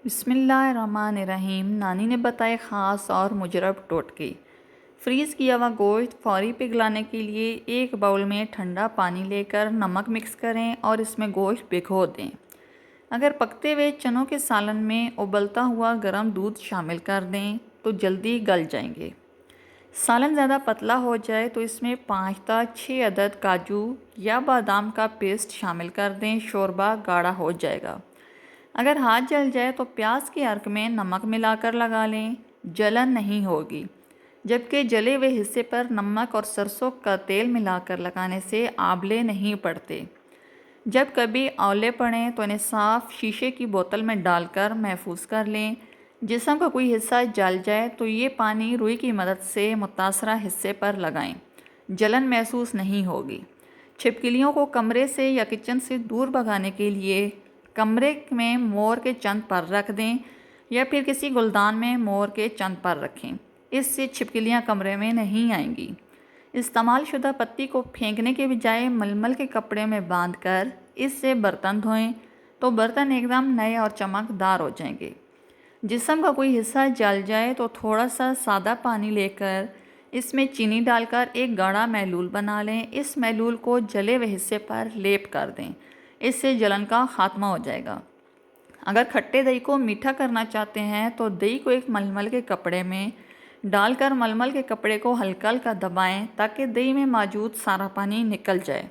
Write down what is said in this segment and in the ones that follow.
बिस्मिल्लाहिर्रहमानिर्रहीम। नानी ने बताए ख़ास और मुजरब टोटके। फ्रीज़ किया हुआ गोश्त फौरी पिघलाने के लिए एक बाउल में ठंडा पानी लेकर नमक मिक्स करें और इसमें गोश्त भिगो दें। अगर पकते हुए चनों के सालन में उबलता हुआ गर्म दूध शामिल कर दें तो जल्दी गल जाएंगे। सालन ज़्यादा पतला हो जाए तो इसमें 5 से 6 अदद काजू या बादाम का पेस्ट शामिल कर दें। शोरबा गाढ़ा हो जाएगा। अगर हाथ जल जाए तो प्याज के अर्क में नमक मिलाकर लगा लें, जलन नहीं होगी। जबकि जले हुए हिस्से पर नमक और सरसों का तेल मिलाकर लगाने से आंवले नहीं पड़ते। जब कभी आंवले पड़ें तो इन्हें साफ़ शीशे की बोतल में डालकर महफूज कर लें। जिस्म का कोई हिस्सा जल जाए तो ये पानी रुई की मदद से मुतासरा हिस्से पर लगाएं, जलन महसूस नहीं होगी। छिपकलियों को कमरे से या किचन से दूर भगाने के लिए कमरे में मोर के चंद पर रख दें या फिर किसी गुलदान में मोर के चंद पर रखें। इससे छिपकलियां कमरे में नहीं आएंगी। इस्तेमाल शुदा पत्ती को फेंकने के बजाय मलमल के कपड़े में बांधकर इससे बर्तन धोएं तो बर्तन एकदम नए और चमकदार हो जाएंगे। जिस्म का कोई हिस्सा जल जाए तो थोड़ा सा सादा पानी लेकर इसमें चीनी डालकर एक गाढ़ा महलूल बना लें। इस महलूल को जले हुए हिस्से पर लेप कर दें, इससे जलन का खात्मा हो जाएगा। अगर खट्टे दही को मीठा करना चाहते हैं तो दही को एक मलमल के कपड़े में डालकर मलमल के कपड़े को हल्का हल्का दबाएं ताकि दही में मौजूद सारा पानी निकल जाए।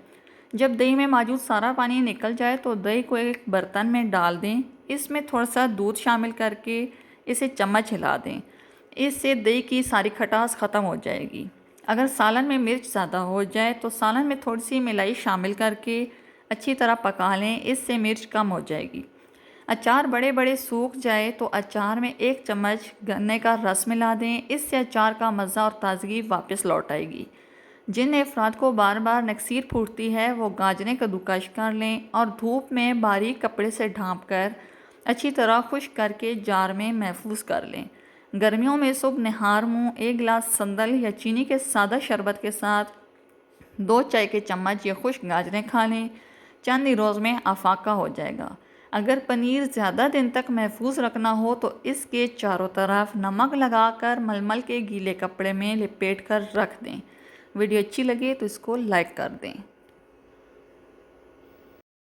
जब दही में मौजूद सारा पानी निकल जाए तो दही को एक बर्तन में डाल दें। इसमें थोड़ा सा दूध शामिल करके इसे चम्मच हिला दें। इससे दही की सारी खटास ख़त्म हो जाएगी। अगर सालन में मिर्च ज़्यादा हो जाए तो सालन में थोड़ी सी मिलाई शामिल करके अच्छी तरह पका लें, इससे मिर्च कम हो जाएगी। अचार बड़े बड़े सूख जाए तो अचार में 1 चम्मच गन्ने का रस मिला दें, इससे अचार का मज़ा और ताज़गी वापस लौट आएगी। जिन अफराद को बार बार नक्सीर फूटती है वो गाजरें कद्दूकस कर लें और धूप में बारीक कपड़े से ढाँप कर अच्छी तरह खुश्क करके जार में महफूज कर लें। गर्मियों में सुबह निहार मुँह 1 गिलास संदल या चीनी के सादा शरबत के साथ 2 चाय के चम्मच या खुश्क गाजरें खा लें। चंद ही रोज़ में अफाका हो जाएगा। अगर पनीर ज़्यादा दिन तक महफूज रखना हो तो इसके चारों तरफ नमक लगाकर मलमल के गीले कपड़े में लपेट कर रख दें। वीडियो अच्छी लगे तो इसको लाइक कर दें।